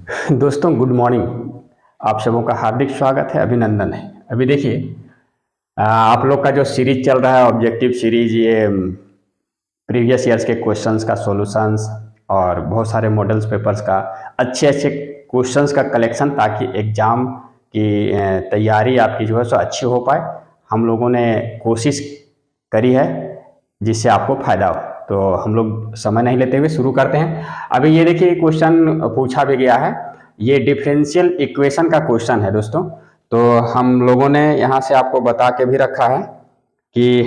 दोस्तों good morning. आप सबों का हार्दिक स्वागत है, अभिनंदन है। अभी देखिए, आप लोग का जो सीरीज चल रहा है ऑब्जेक्टिव सीरीज, ये प्रीवियस ईयर्स के क्वेश्चंस का सॉल्यूशंस और बहुत सारे मॉडल्स पेपर्स का अच्छे अच्छे क्वेश्चंस का कलेक्शन, ताकि एग्ज़ाम की तैयारी आपकी जो है सो अच्छी हो पाए। हम लोगों ने कोशिश करी है जिससे आपको फ़ायदा हो। तो हम लोग समय नहीं लेते हुए शुरू करते हैं। अभी ये देखिए, क्वेश्चन पूछा भी गया है। ये डिफरेंशियल इक्वेशन का क्वेश्चन है दोस्तों। तो हम लोगों ने यहाँ से आपको बता के भी रखा है कि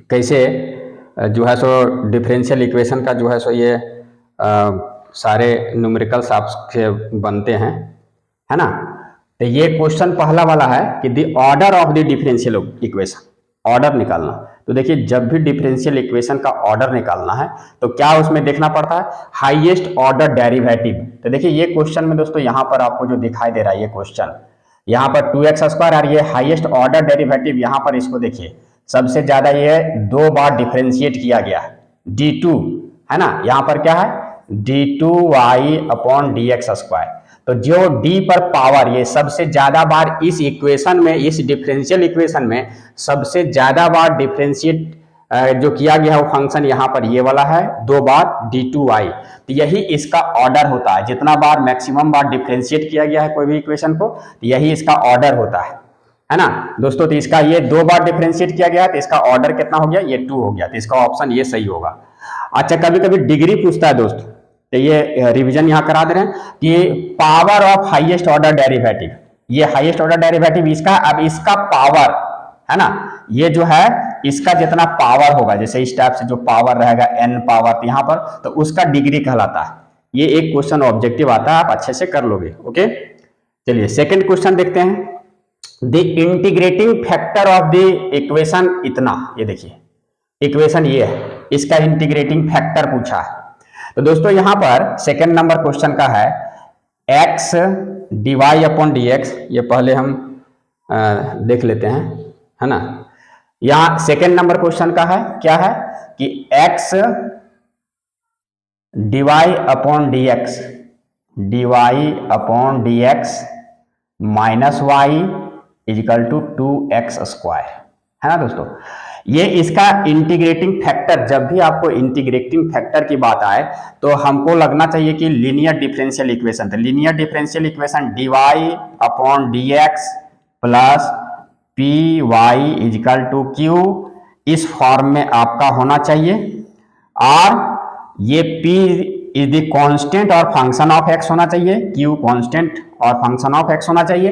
कैसे जो है सो डिफरेंशियल इक्वेशन का जो है सो ये सारे न्यूमेरिकल्स आपसे बनते हैं, है ना। तो ये क्वेश्चन पहला वाला है कि the order of the differential equation, order निकालना। तो देखिए, जब भी डिफरेंशियल इक्वेशन का ऑर्डर निकालना है तो क्या उसमें देखना पड़ता है, हाईएस्ट ऑर्डर डेरिवेटिव। तो देखिए, ये क्वेश्चन में दोस्तों यहाँ पर आपको जो दिखाई दे रहा है ये क्वेश्चन, यहाँ पर 2x² और ये हाईएस्ट ऑर्डर डेरिवेटिव, यहाँ पर इसको देखिए सबसे ज्यादा ये 2 बार डिफरेंशिएट किया गया है, d2, है ना। यहाँ पर क्या है, d2y/dx²। तो जो d पर पावर, ये सबसे ज्यादा बार इस इक्वेशन में, इस डिफरेंशियल इक्वेशन में सबसे ज्यादा बार डिफरेंशिएट जो किया गया है वो फंक्शन यहाँ पर ये वाला है, 2 बार d2y। तो यही इसका ऑर्डर होता है। जितना बार मैक्सिमम बार डिफरेंशिएट किया गया है कोई भी इक्वेशन को, तो यही इसका ऑर्डर होता है ना दोस्तों। तो इसका ये 2 बार डिफरेंशिएट किया गया है तो इसका ऑर्डर कितना हो गया, ये 2 हो गया। तो इसका ऑप्शन ये सही होगा। अच्छा, कभी कभी डिग्री पूछता है दोस्त, तो ये रिवीजन यहाँ करा दे रहे हैं कि power of highest order derivative, ये हाईएस्ट ऑर्डर डेरिवेटिव इसका, अब इसका पावर है ना, ये जो है इसका जितना पावर होगा, जैसे इस टाइप से जो पावर रहेगा n पावर, तो यहाँ पर तो उसका डिग्री कहलाता है। ये एक क्वेश्चन ऑब्जेक्टिव आता है, आप अच्छे से कर लोगे। ओके, चलिए सेकंड क्वेश्चन देखते हैं। The integrating factor of the equation इतना, ये देखिए इक्वेशन ये है, इसका इंटीग्रेटिंग फैक्टर पूछा है। तो दोस्तों यहाँ पर सेकंड नंबर क्वेश्चन का है x dy/dx। ये पहले हम देख लेते हैं, है ना। यहाँ सेकंड नंबर क्वेश्चन का है, क्या है कि x dy/dx minus y is equal to 2x², है ना दोस्तों। ये इसका इंटीग्रेटिंग फैक्टर, जब भी आपको इंटीग्रेटिंग फैक्टर की बात आए तो हमको लगना चाहिए कि लीनियर डिफरेंशियल इक्वेशन। तो linear differential equation dy/dx plus py is equal to q, इस फॉर्म में आपका होना चाहिए। और ये p इज द कांस्टेंट और फंक्शन ऑफ x होना चाहिए, q कांस्टेंट और फंक्शन ऑफ x होना चाहिए।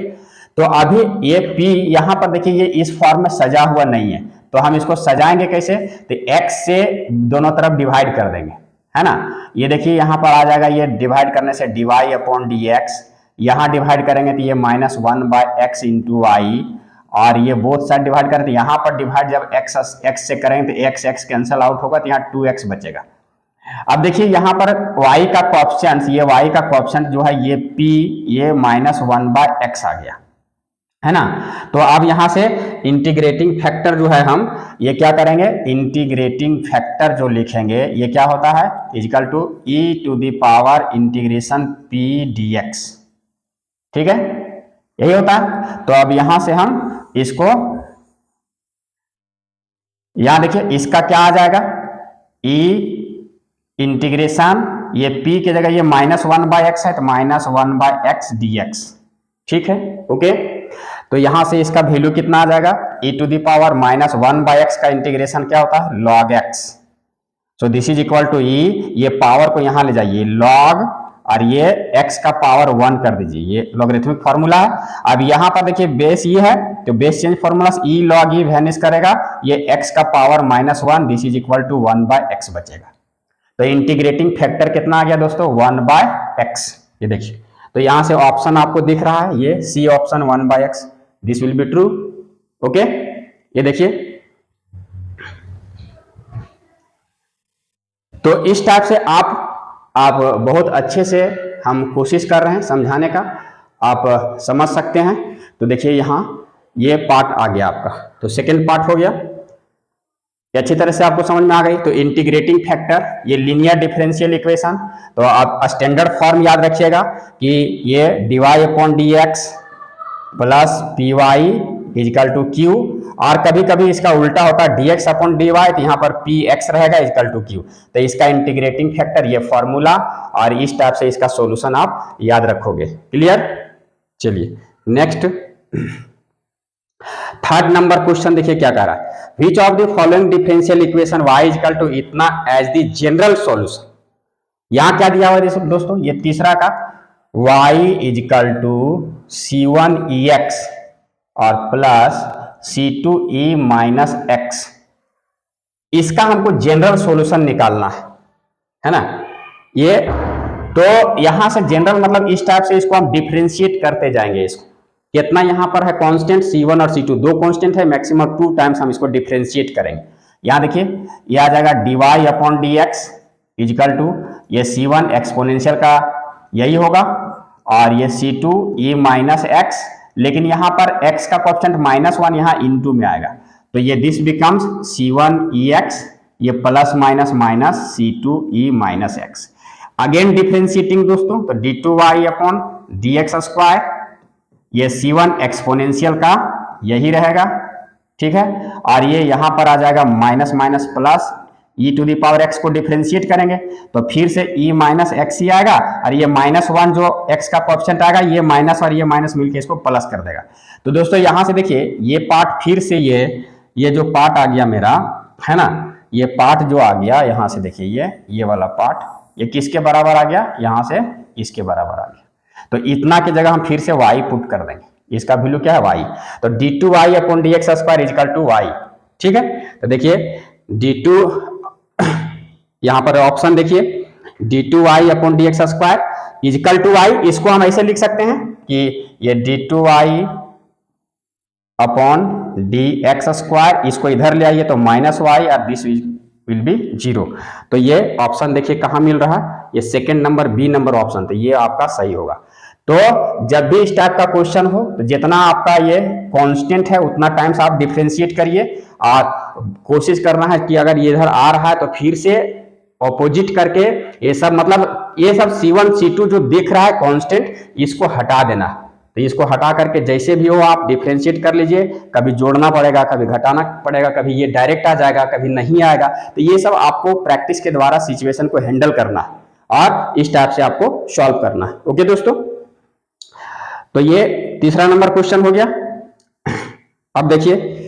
तो अभी ये p यहाँ पर देखिए ये इस फॉर्म में सजा हुआ नहीं है, तो हम इसको सजाएंगे कैसे, तो x से दोनों तरफ डिवाइड कर देंगे, है ना। ये देखिए यहाँ पर आ जाएगा, ये डिवाइड करने से dy/dx, यहाँ डिवाइड करेंगे तो ये -1/x इंटू y, और ये बोथ साइड डिवाइड करें तो यहाँ पर डिवाइड जब x से करेंगे तो x कैंसिल आउट होगा, तो यहाँ 2x बचेगा। अब देखिए यहाँ पर y का कोएफिशिएंट, ये y का कोएफिशिएंट जो है ये p, ये -1/x आ गया, है ना। तो अब यहां से इंटीग्रेटिंग फैक्टर जो है हम ये क्या करेंगे, इंटीग्रेटिंग फैक्टर जो लिखेंगे ये क्या होता है, is equal to e⁻ integration p dx, ठीक है, यही होता है। तो अब यहां से हम इसको, यहां देखिए इसका क्या आ जाएगा, e इंटीग्रेशन, ये p की जगह ये -1/x है तो -1/x dx, ठीक है। ओके, तो यहां से इसका वैल्यू कितना आ जाएगा, e⁻−1/x का इंटीग्रेशन क्या होता है, log x। So this is equal to e, ये पावर को यहां ले जाइए log, और ये x का पावर 1 कर दीजिए, ये लॉगरिथमिक फॉर्मूला है। अब यहां पर देखिए बेस ये है तो base change formula e log e vanish करेगा, ये x का power -1, this is equal to 1/x बचेगा। तो इंटीग्रेटिंग फैक्टर कितना आ गया दोस्तों, 1/x, ये देखिए। तो यहां से ऑप्शन आपको दिख रहा है, ये C option 1/x, this will be true. Okay, ये देखिए। तो इस टाइप से आप बहुत अच्छे से हम कोशिश कर रहे हैं समझाने का, आप समझ सकते हैं। तो देखिए यहाँ ये पार्ट आ गया आपका, तो सेकेंड पार्ट हो गया। ये अच्छी तरह से आपको समझ में आ गई। तो इंटीग्रेटिंग फैक्टर, ये लीनियर डिफरेंशियल इक्वेशन, तो आप स्टैंडर्ड फॉर्म याद रखिएगा कि ये dy upon D X plus P Y is equal to Q, और कभी कभी इसका उल्टा होता है dx अपॉन dy, तो यहाँ पर px रहेगा इजिकल टू क्यू। तो इसका इंटीग्रेटिंग फैक्टर ये फॉर्मूला, और इस टाइप से इसका सॉल्यूशन आप याद रखोगे। क्लियर? चलिए नेक्स्ट, थर्ड नंबर क्वेश्चन देखिए क्या कह रहा है, which of the following differential equation y is equal to इतना एज द जनरल सॉल्यूशन। यहां क्या दिया हुआ है दोस्तों, ये तीसरा का y इजिकल टू c1ex और प्लस c2e माइनस एक्स, इसका हमको जनरल सॉल्यूशन निकालना है ना। ये तो यहां से जनरल मतलब इस टाइप से इसको हम डिफरेंशिएट करते जाएंगे। इसको कितना यहाँ पर है कांस्टेंट c1 और c2, दो कांस्टेंट है, मैक्सिमम 2 टाइम्स हम इसको डिफरेंशिएट करेंगे। यहाँ देखिए ये आ जाएगा dy upon D X is equal to ये c1 एक्सपोनेंशियल का यही होगा, और ये c2 e माइनस एक्स, लेकिन यहाँ पर x का कोएफिशिएंट -1 यहाँ इनटू में आएगा, तो ये दिस बिकम्स c1 ex, ये plus minus minus c2 e minus x. Again differentiating दोस्तों, तो d2y upon D X square, ये c1 एक्सपोनेंशियल का यही रहेगा, ठीक है, और ये यहां पर आ जाएगा minus minus plus e to the power x को डिफरेंशिएट करेंगे तो फिर से e माइनस एक्स ही आएगा, और ये -1 जो x का कोएफिशिएंट आएगा, ये माइनस और ये माइनस मिलके इसको प्लस कर देगा। तो दोस्तों यहां से देखिए ये पार्ट फिर से ये जो पार्ट आ गया मेरा है ना, ये पार्ट जो आ गया यहाँ से देखिए ये वाला पार्ट, ये किसके बराबर आ गया, यहाँ से इसके बराबर आ गया। तो इतना की जगह हम फिर से y पुट कर देंगे, इसका वैल्यू क्या है y, तो d2y upon D X square is equal to y, ठीक है। तो देखिए d2 यहाँ पर ऑप्शन देखिए d2y upon D X square is equal to y, इसको हम ऐसे लिख सकते हैं कि ये d2y upon D X square, इसको इधर ले आइए तो -y और दिस विल बी 0। तो ये ऑप्शन देखिए कहाँ मिल रहा है, ये second number B number option, तो ये आपका सही होगा। तो जब भी इस टाइप का क्वेश्चन हो तो जितना आपका ये कांस्टेंट है उतना टाइम्स आप डिफरेंशिएट करिए, और कोशिश करना है कि अगर ये इधर आ रहा है तो फिर से ऑपोजिट करके ये सब मतलब ये सब c1 c2 जो दिख रहा है कांस्टेंट, इसको हटा देना। तो इसको हटा करके जैसे भी हो आप डिफरेंशिएट कर लीजिए, कभी जोड़ना पड़ेगा, कभी घटाना पड़ेगा, कभी ये डायरेक्ट आ जाएगा, कभी नहीं आएगा। तो ये सब आपको प्रैक्टिस के द्वारा सिचुएशन को हैंडल करना है और इस टाइप से आपको सॉल्व करना है। ओके दोस्तों, तो ये तीसरा नंबर क्वेश्चन हो गया। अब देखिए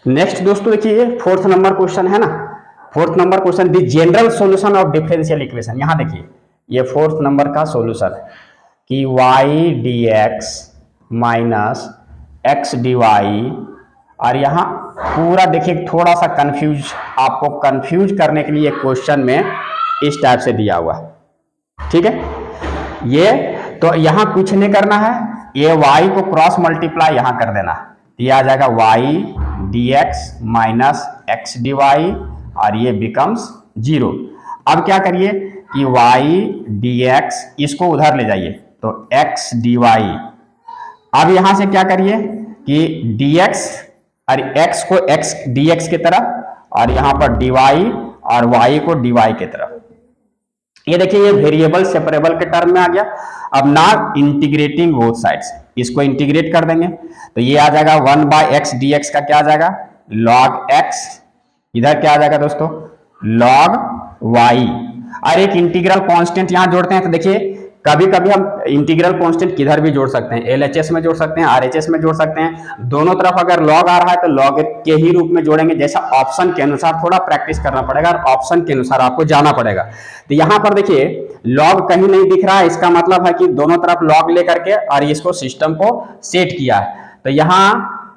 नेक्स्ट दोस्तों, देखिए फोर्थ नंबर क्वेश्चन है ना, fourth number question the general solution of differential equation. यहां देखिए ये फोर्थ नंबर का सॉल्यूशन है कि y dx minus X D Y, और यहाँ पूरा देखिए थोड़ा सा कंफ्यूज, आपको कंफ्यूज करने के लिए क्वेश्चन में इस टाइप से दिया हुआ है, ठीक है। ये तो यहाँ कुछ नहीं करना है, ये y को क्रॉस मल्टीप्लाई यहाँ कर देना, ये आ जाएगा y dx minus X D Y, और ये बिकम्स 0। अब क्या करिए कि y dx इसको उधर ले जाइए तो x dy, अब यहां से क्या करिए कि dx और x को x dx की तरफ, और यहां पर dy और y को dy की तरफ। ये देखिए ये वेरिएबल सेपरेबल के टर्म में आ गया। अब ना इंटीग्रेटिंग बोथ साइड्स, इसको इंटीग्रेट कर देंगे तो ये आ जाएगा 1/x dx का क्या आ जाएगा log x, इधर क्या आ जाएगा दोस्तों log y, और एक इंटीग्रल कांस्टेंट यहां जोड़ते हैं। तो देखिए कभी कभी हम इंटीग्रल कांस्टेंट किधर भी जोड़ सकते हैं, LHS में जोड़ सकते हैं, RHS में जोड़ सकते हैं, दोनों तरफ अगर log आ रहा है तो log के ही रूप में जोड़ेंगे, जैसा ऑप्शन के अनुसार थोड़ा प्रैक्टिस करना पड़ेगा और ऑप्शन के अनुसार आपको जाना पड़ेगा। तो यहाँ पर देखिए log कहीं नहीं दिख रहा है, इसका मतलब है कि दोनों तरफ log लेकर के और इसको सिस्टम को सेट किया है। तो यहाँ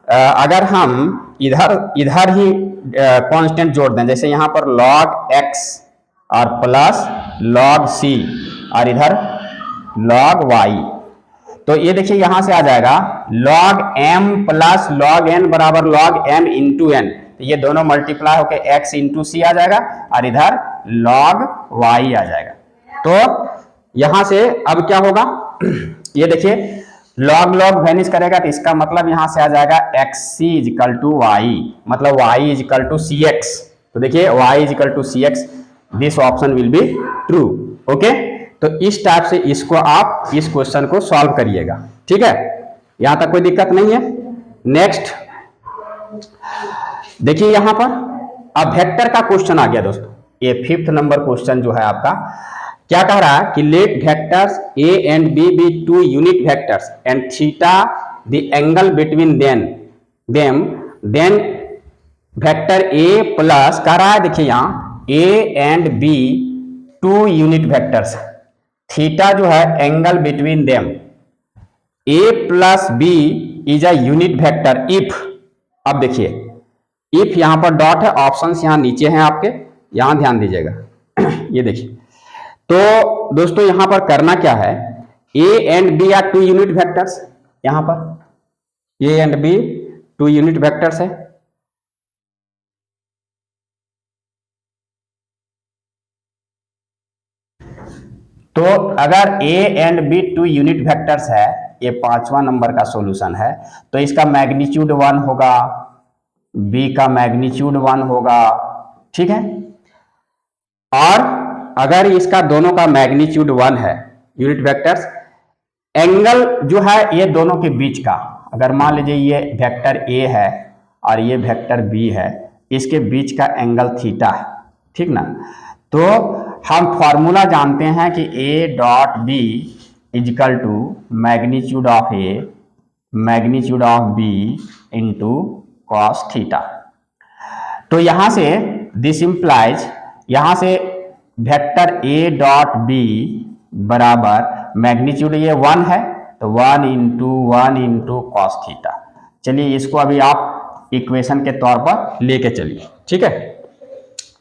अगर हम इधर ही कांस्टेंट जोड़ दें, जैसे यहाँ पर log x और प्लस log c और इधर log y, तो ये देखिए यहां से आ जाएगा log m plus log n बराबर log m इंटू n, तो ये दोनों मल्टीप्लाई होकर x इंटू सी आ जाएगा और इधर log y आ जाएगा। तो यहां से अब क्या होगा ये देखिए log log वैनिश करेगा तो इसका मतलब यहां से आ जाएगा xc इजिकल टू वाई, मतलब y is equal to C X. तो देखिए y is equal to C X, this option will be true. Okay, तो इस टाइप से इसको आप इस क्वेश्चन को सॉल्व करिएगा। ठीक है, यहां तक कोई दिक्कत नहीं है। नेक्स्ट देखिए यहां पर अब वेक्टर का क्वेश्चन आ गया दोस्तों। ये 5th नंबर क्वेश्चन जो है आपका क्या कह रहा है कि let vectors a and b be two unit vectors and theta the angle between them then vector a plus कह रहा है, देखिए यहां a and b two unit vectors, theta जो है angle between them, a plus b is a unit vector if, अब देखिए if यहां पर डॉट है, ऑप्शंस यहां नीचे हैं आपके, यहां ध्यान दीजिएगा ये देखिए। तो दोस्तों यहां पर करना क्या है, a and b are two unit vectors, यहां पर a and b two unit vectors है। तो अगर a and b two unit vectors है, ये 5वां नंबर का सॉल्यूशन है, तो इसका मैग्नीट्यूड 1 होगा, b का मैग्नीट्यूड 1 होगा। ठीक है, और अगर इसका दोनों का मैग्नीट्यूड 1 है यूनिट वेक्टर्स, एंगल जो है ये दोनों के बीच का, अगर मान लीजिए ये वेक्टर a है और ये वेक्टर b है, इसके बीच का एंगल थीटा है। ठीक ना, तो हम फॉर्मूला जानते हैं कि a dot b is equal to magnitude of a magnitude of b into cos theta. तो यहां से दिस इंप्लाइज, यहां से वेक्टर a डॉट b बराबर मैग्नीट्यूड ये 1 है, तो 1 इंटू कॉस थीटा। चलिए इसको अभी आप इक्वेशन के तौर पर लेके चलिए। ठीक है,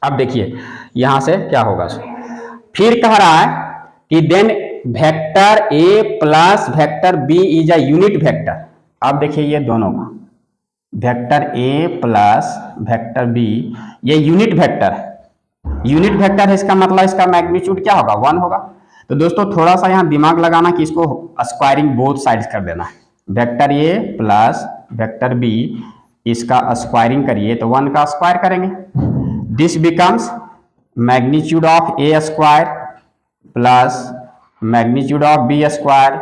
अब देखिए यहां से क्या होगा, फिर कह रहा है कि then vector a plus vector b is a unit vector. अब देखिए ये दोनों का vector a plus vector b ये यूनिट वेक्टर है, यूनिट वेक्टर है, इसका मतलब इसका मैग्नीट्यूड क्या होगा, 1 होगा। तो दोस्तों थोड़ा सा यहाँ दिमाग लगाना कि इसको स्क्वायरिंग बोथ साइड्स कर देना है, vector a plus vector b इसका स्क्वायरिंग करिए तो 1 का स्क्वायर करेंगे, this becomes magnitude of a square plus magnitude of b square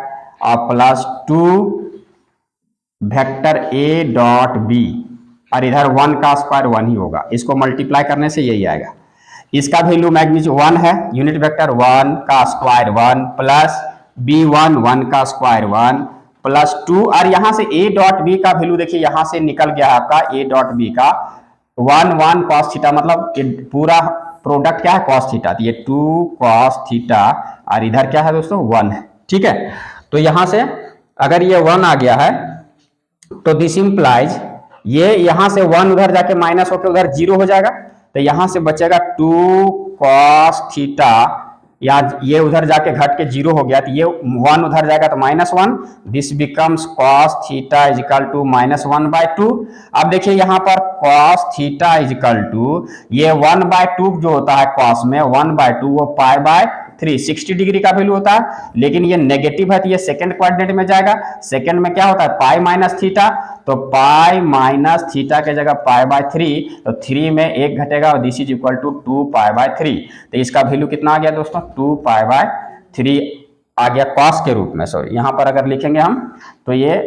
और plus 2 vector a dot b, और इधर 1 का स्क्वायर 1 ही होगा, इसको मल्टीप्लाई करने से यही आएगा। इसका वैल्यू मैग्नीट्यूड 1 है, यूनिट वेक्टर 1 का स्क्वायर 1 प्लस b1 1 का स्क्वायर 1 प्लस 2, और यहां से a डॉट b का वैल्यू देखिए यहां से निकल गया आपका a डॉट b का 1 कॉस थीटा, मतलब पूरा प्रोडक्ट क्या है कॉस थीटा, तो ये 2 कॉस थीटा और इधर क्या है दोस्तों 1 है। ठीक है, तो यहां से अगर ये 1 आ गया है तो दिस इंप्लाइज ये यहां से 1 उधर जाके माइनस होकर उधर 0 हो जाएगा, तो यहां से बचेगा 2 कॉस थीटा, या ये उधर जाके घट के 0 हो गया तो ये 1 उधर जाएगा तो -1, this becomes cos theta is equal to -1/2। अब देखिए यहां पर कॉस थीटा इजिकल टू ये 1/2 जो होता है कॉस में 1/2 वो π/3 60 डिग्री का वैल्यू होता है, लेकिन ये नेगेटिव है तो ये सेकंड क्वाड्रेंट में जाएगा, सेकंड में क्या होता है पाई माइनस थीटा, तो पाई माइनस थीटा के जगह π/3, तो 3 में 1 घटेगा और दिस इज इक्वल टू 2π/3, तो इसका वैल्यू कितना आ गया दोस्तों 2π/3 आ गया कॉस के रूप में। सॉरी यहां पर अगर लिखेंगे हम तो ये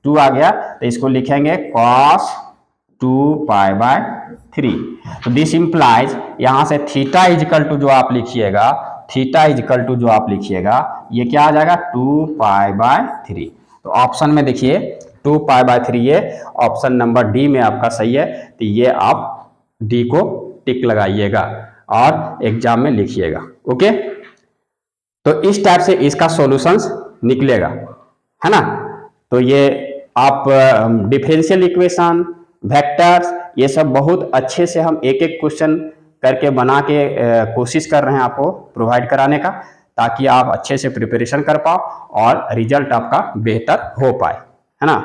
2 आ गया, तो इसको लिखेंगे कॉस 2π/3। तो दिस इंप्लाइज यहां से थीटा इजिकल टू जो आप लिखिएगा, थीटा इजिकल टू जो आप लिखिएगा ये क्या आ जाएगा 2π/3। तो ऑप्शन में देखिए 2π/3 ये ऑप्शन नंबर डी में आपका सही है, तो ये आप डी को टिक लगाइएगा और एग्जाम में लिखिएगा। ओके, तो इस टाइप से इसका सॉल्यूशंस निकलेगा, है ना। तो ये आप डिफरेंशियल इक्वेशन, वेक्टर्स, ये सब बहुत अच्छे से हम एक एक क्वेश्चन करके बना के कोशिश कर रहे हैं आपको प्रोवाइड कराने का, ताकि आप अच्छे से प्रिपरेशन कर पाओ और रिजल्ट आपका बेहतर हो पाए, है ना।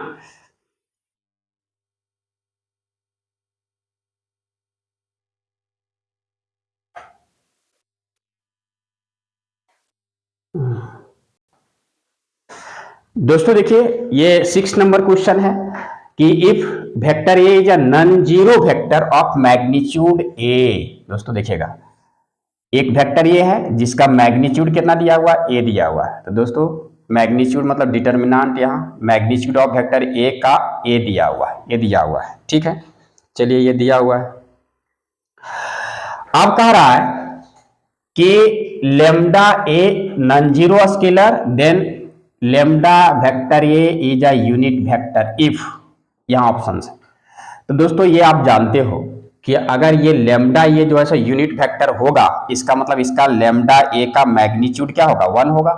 दोस्तों देखिए, ये 6 नंबर क्वेश्चन है कि if vector A is a non zero vector of magnitude ए। दोस्तों देखिएगा, एक वेक्टर ये है जिसका मैग्नीट्यूड कितना दिया हुआ है, ए दिया हुआ है। तो दोस्तों मैग्नीट्यूड मतलब डिटर्मिनेंट, यहाँ मैग्नीट्यूड ऑफ वेक्टर ए का ए दिया हुआ है, ये दिया हुआ है। ठीक है, चलिए ये दिया हुआ है। अब कह रहा है कि lambda A non zero scalar, then lambda vector A is a unit vector if, यहाँ ऑप्शन है। तो दोस्तों ये आप जानते हो कि अगर ये लेमडा ये जो है सो यूनिट वेक्टर होगा, इसका मतलब इसका लेमडा ए का मैग्नीट्यूड क्या होगा, 1 होगा।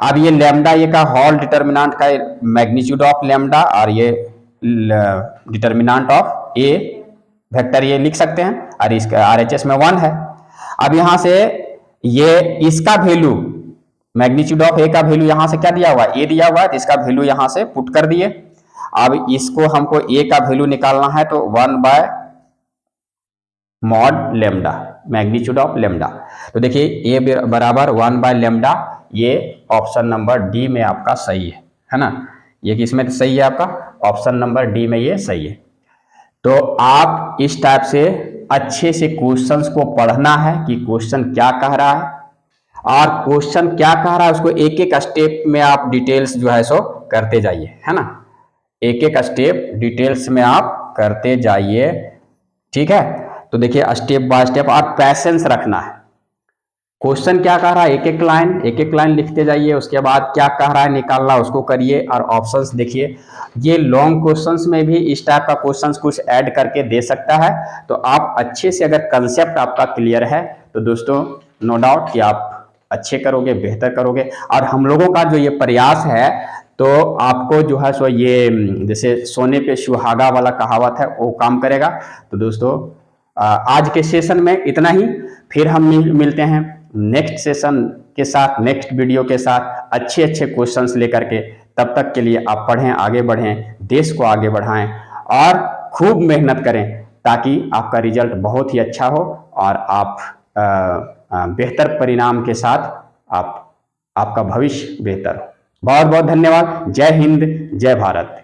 अब ये लेमडा ए का होल डिटर्मिनेंट का मैग्नीट्यूड ऑफ लेमडा और ये डिटर्मिनेंट ऑफ ए वेक्टर ये लिख सकते हैं, और इसका आरएचएस में 1 है। अब यहां से ये इसका वैल्यू मैग्नीट्यूड ऑफ ए का वैल्यू यहां से क्या दिया हुआ है, ए दिया हुआ है, तो इसका वैल्यू यहां से पुट कर दिए। अब इसको हमको ए का वैल्यू निकालना है, तो 1 bye mod lambda, magnitude of lambda. तो देखिए ए बराबर 1 बाय लेमडा, ये ऑप्शन नंबर डी में आपका सही है ना। ये किसमें सही है आपका, ऑप्शन नंबर डी में ये सही है। तो आप इस टाइप से अच्छे से क्वेश्चंस को पढ़ना है कि क्वेश्चन क्या कह रहा है, और क्वेश्चन क्या कह रहा है उसको एक एक स्टेप में आप डिटेल्स जो है सो करते जाइए, है ना। एक एक स्टेप डिटेल्स में आप करते जाइए, ठीक है। तो देखिए स्टेप बाय स्टेप, और पैसेंस रखना है। क्वेश्चन क्या कह रहा है, एक एक लाइन लिखते जाइए, उसके बाद क्या कह रहा है निकालना उसको करिए, और ऑप्शंस देखिए। ये लॉन्ग क्वेश्चंस में भी इस टाइप का क्वेश्चंस कुछ ऐड करके दे सकता है। तो आप अच्छे से, अगर कंसेप्ट आपका क्लियर है तो दोस्तों नो डाउट कि आप अच्छे करोगे, बेहतर करोगे। और हम लोगों का जो ये प्रयास है, तो आपको जो है सो ये जैसे सोने पे सुहागा वाला कहावत है, वो काम करेगा। तो दोस्तों आज के सेशन में इतना ही, फिर हम मिलते हैं नेक्स्ट सेशन के साथ, नेक्स्ट वीडियो के साथ, अच्छे अच्छे क्वेश्चंस लेकर के। तब तक के लिए आप पढ़ें, आगे बढ़ें, देश को आगे बढ़ाएं, और खूब मेहनत करें, ताकि आपका रिजल्ट बहुत ही अच्छा हो, और आप बेहतर परिणाम के साथ आपका भविष्य बेहतर हो। बहुत बहुत धन्यवाद। जय हिंद, जय भारत।